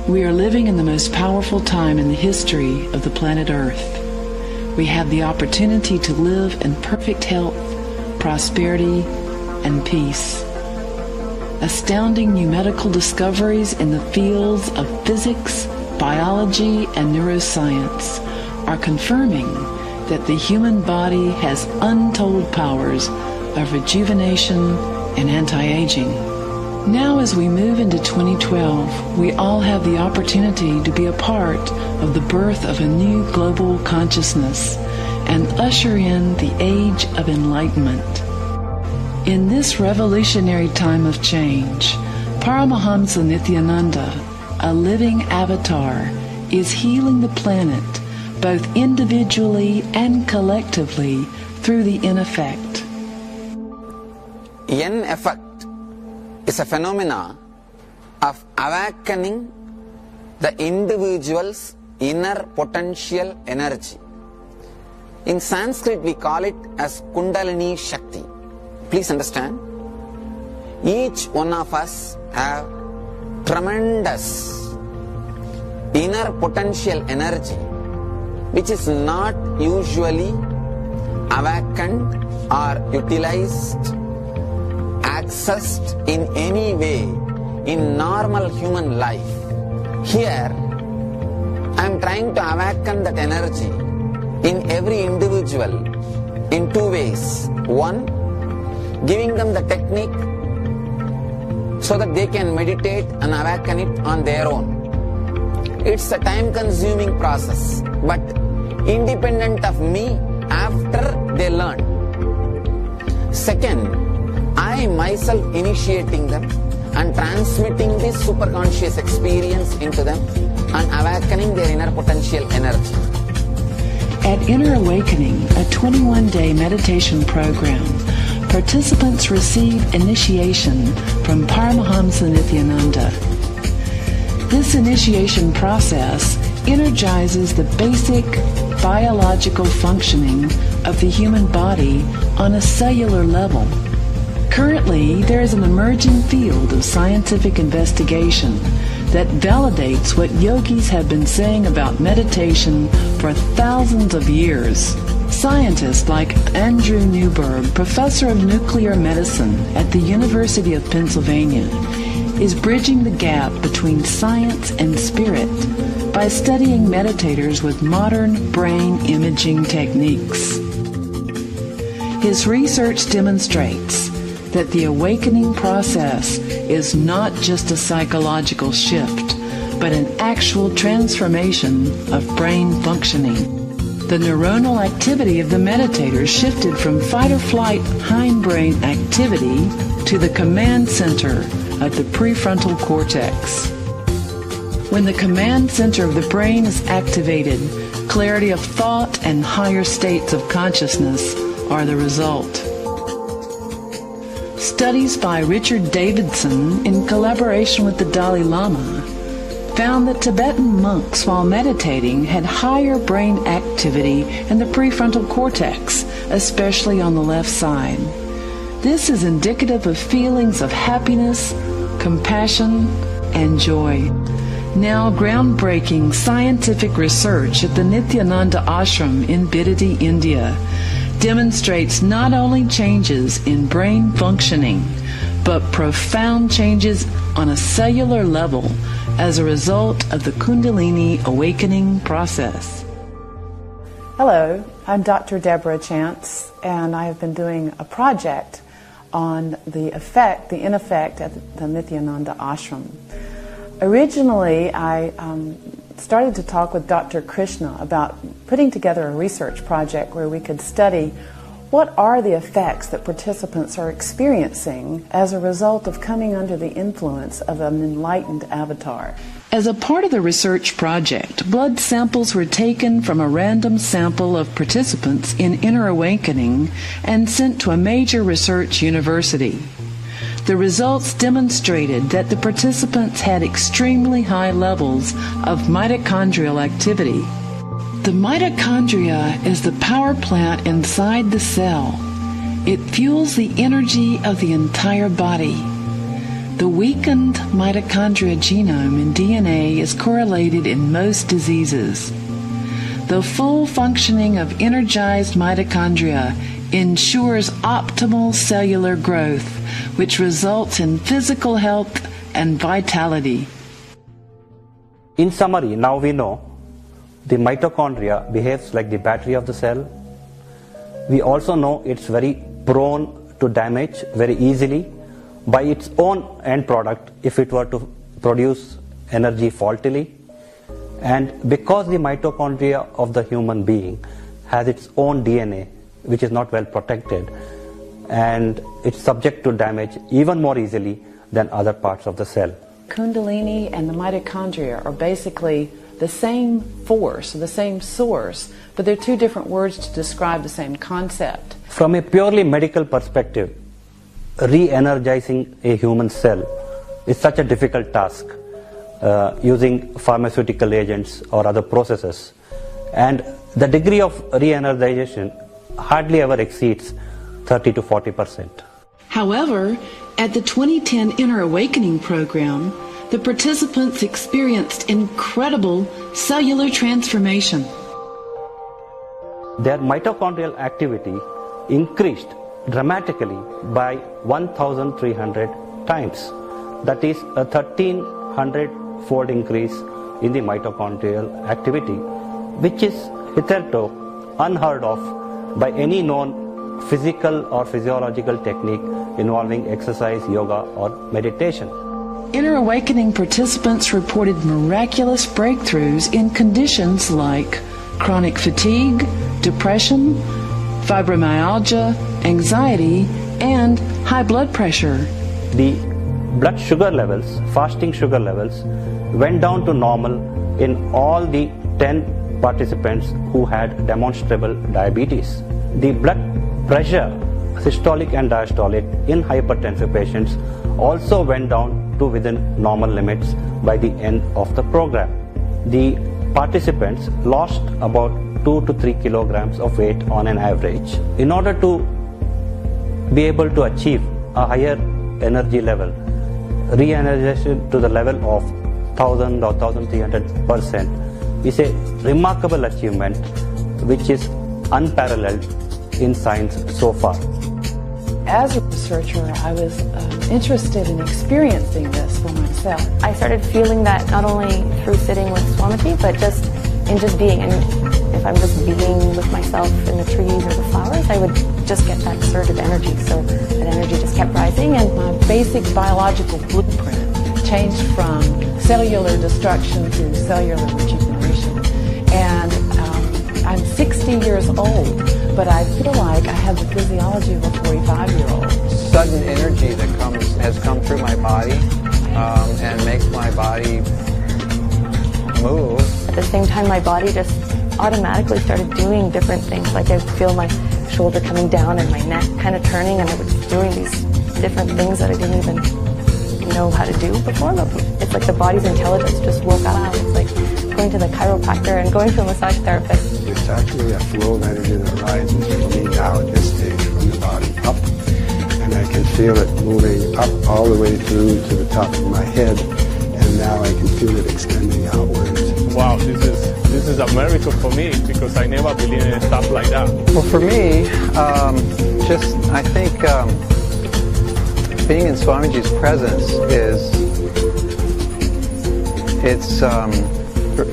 We are living in the most powerful time in the history of the planet Earth. We have the opportunity to live in perfect health, prosperity, and peace. Astounding new medical discoveries in the fields of physics, biology, and neuroscience are confirming that the human body has untold powers of rejuvenation and anti-aging. Now, as we move into 2012, we all have the opportunity to be a part of the birth of a new global consciousness and usher in the age of enlightenment. In this revolutionary time of change, Paramahamsa Nithyananda, a living avatar, is healing the planet both individually and collectively through the Eneffect. Eneffect is a phenomena of awakening the individual's inner potential energy. In Sanskrit, we call it as Kundalini Shakti. Please understand, each one of us have tremendous inner potential energy which is not usually awakened or utilized, accessed in any way in normal human life. Here, I am trying to awaken that energy in every individual in two ways. One, giving them the technique so that they can meditate and awaken it on their own. It's a time-consuming process, but independent of me after they learn. Second, I myself initiating them and transmitting this superconscious experience into them and awakening their inner potential energy. At Inner Awakening, a 21-day meditation program, participants receive initiation from Paramahamsa Nithyananda. This initiation process energizes the basic biological functioning of the human body on a cellular level. Currently, there is an emerging field of scientific investigation that validates what yogis have been saying about meditation for thousands of years. Scientists like Andrew Newberg, professor of nuclear medicine at the University of Pennsylvania, is bridging the gap between science and spirit by studying meditators with modern brain imaging techniques. His research demonstrates that the awakening process is not just a psychological shift, but an actual transformation of brain functioning. The neuronal activity of the meditators shifted from fight-or-flight hindbrain activity to the command center of the prefrontal cortex. When the command center of the brain is activated, clarity of thought and higher states of consciousness are the result. Studies by Richard Davidson, in collaboration with the Dalai Lama, found that Tibetan monks, while meditating, had higher brain activity in the prefrontal cortex, especially on the left side. This is indicative of feelings of happiness, compassion, and joy. Now, groundbreaking scientific research at the Nithyananda Ashram in Bidadi, India, demonstrates not only changes in brain functioning, but profound changes on a cellular level as a result of the Kundalini awakening process. Hello, I'm Dr. Deborah Chance, and I have been doing a project on the Eneffect at the Nithyananda Ashram. Originally, I started to talk with Dr. Krishna about putting together a research project where we could study what are the effects that participants are experiencing as a result of coming under the influence of an enlightened avatar. As a part of the research project, blood samples were taken from a random sample of participants in Inner Awakening and sent to a major research university. The results demonstrated that the participants had extremely high levels of mitochondrial activity. The mitochondria is the power plant inside the cell. It fuels the energy of the entire body. The weakened mitochondria genome in DNA is correlated in most diseases. The full functioning of energized mitochondria ensures optimal cellular growth, which results in physical health and vitality. In summary, now we know the mitochondria behaves like the battery of the cell. We also know it's very prone to damage very easily by its own end product if it were to produce energy faultily. And because the mitochondria of the human being has its own DNA, which is not well protected, and it's subject to damage even more easily than other parts of the cell. Kundalini and the mitochondria are basically the same force, the same source, but they're two different words to describe the same concept. From a purely medical perspective, re-energizing a human cell is such a difficult task using pharmaceutical agents or other processes, and the degree of re-energization hardly ever exceeds 30 to 40%. However, at the 2010 Inner Awakening program, the participants experienced incredible cellular transformation. Their mitochondrial activity increased dramatically by 1,300 times. That is a 1,300-fold increase in the mitochondrial activity, which is hitherto unheard of by any known physical or physiological technique involving exercise, yoga, or meditation. Inner Awakening participants reported miraculous breakthroughs in conditions like chronic fatigue, depression, fibromyalgia, anxiety, and high blood pressure. The blood sugar levels, fasting sugar levels, went down to normal in all the 10 participants who had demonstrable diabetes. The blood pressure, systolic and diastolic, in hypertensive patients also went down to within normal limits by the end of the program. The participants lost about 2 to 3 kilograms of weight on an average. In order to be able to achieve a higher energy level, re-energization to the level of 1000 or 1300% is a remarkable achievement which is unparalleled in science so far. As a researcher, I was interested in experiencing this for myself. I started feeling that not only through sitting with Swamiti, but just in just being. And if I'm just being with myself in the trees or the flowers, I would just get that surge of energy. So that energy just kept rising, and My basic biological blueprint changed from cellular destruction to cellular rejuvenation. And I'm 60 years old, but I feel like I have the physiology of a 45-year-old. Sudden energy that has come through my body and makes my body move. at the same time my body just automatically started doing different things. Like I feel my shoulder coming down and my neck kind of turning, and I was doing these different things that I didn't even know how to do before. But it's like the body's intelligence just woke up. It's like going to the chiropractor and going to a massage therapist. It's actually a flow of energy that rises for me now at this stage from the body up, and I can feel it moving up all the way through to the top of my head, and now I can feel it extending outwards. Wow, this is a miracle for me, because I never believed in stuff like that. Well, for me, I think being in Swamiji's presence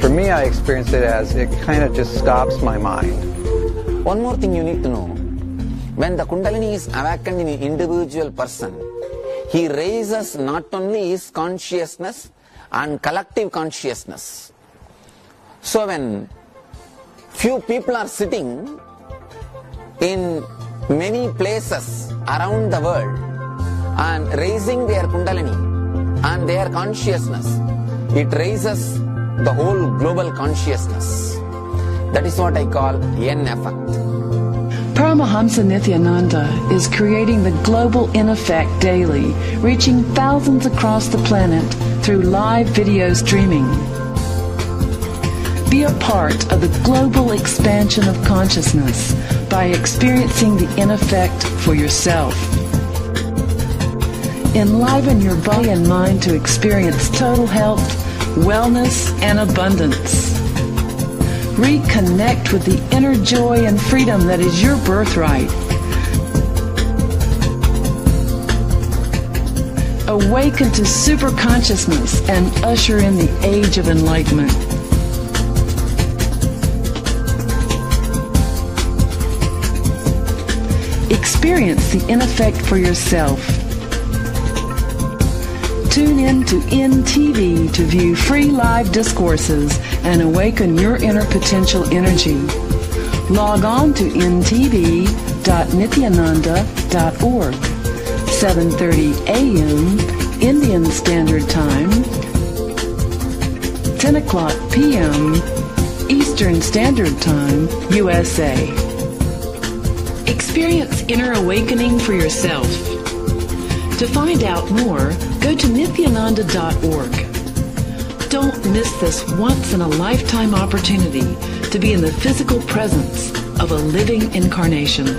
for me, I experience it as it kind of just stops my mind. One more thing you need to know. When the Kundalini is awakened in an individual person, he raises not only his consciousness and collective consciousness. So when few people are sitting in many places around the world and raising their Kundalini and their consciousness, it raises the whole global consciousness. That is what I call Eneffect. Paramahamsa Nithyananda is creating the global Eneffect daily, reaching thousands across the planet through live video streaming. Be a part of the global expansion of consciousness by experiencing the Eneffect for yourself. Enliven your body and mind to experience total health, wellness, and abundance. Reconnect with the inner joy and freedom that is your birthright. Awaken to super consciousness and usher in the age of enlightenment. Experience the Eneffect for yourself. Tune in to NTV to view free live discourses and awaken your inner potential energy. Log on to ntv.nithyananda.org, 7:30 a.m. Indian Standard Time, 10 o'clock p.m. Eastern Standard Time, USA. Experience inner awakening for yourself. To find out more, go to Nithyananda.org. Don't miss this once-in-a-lifetime opportunity to be in the physical presence of a living incarnation.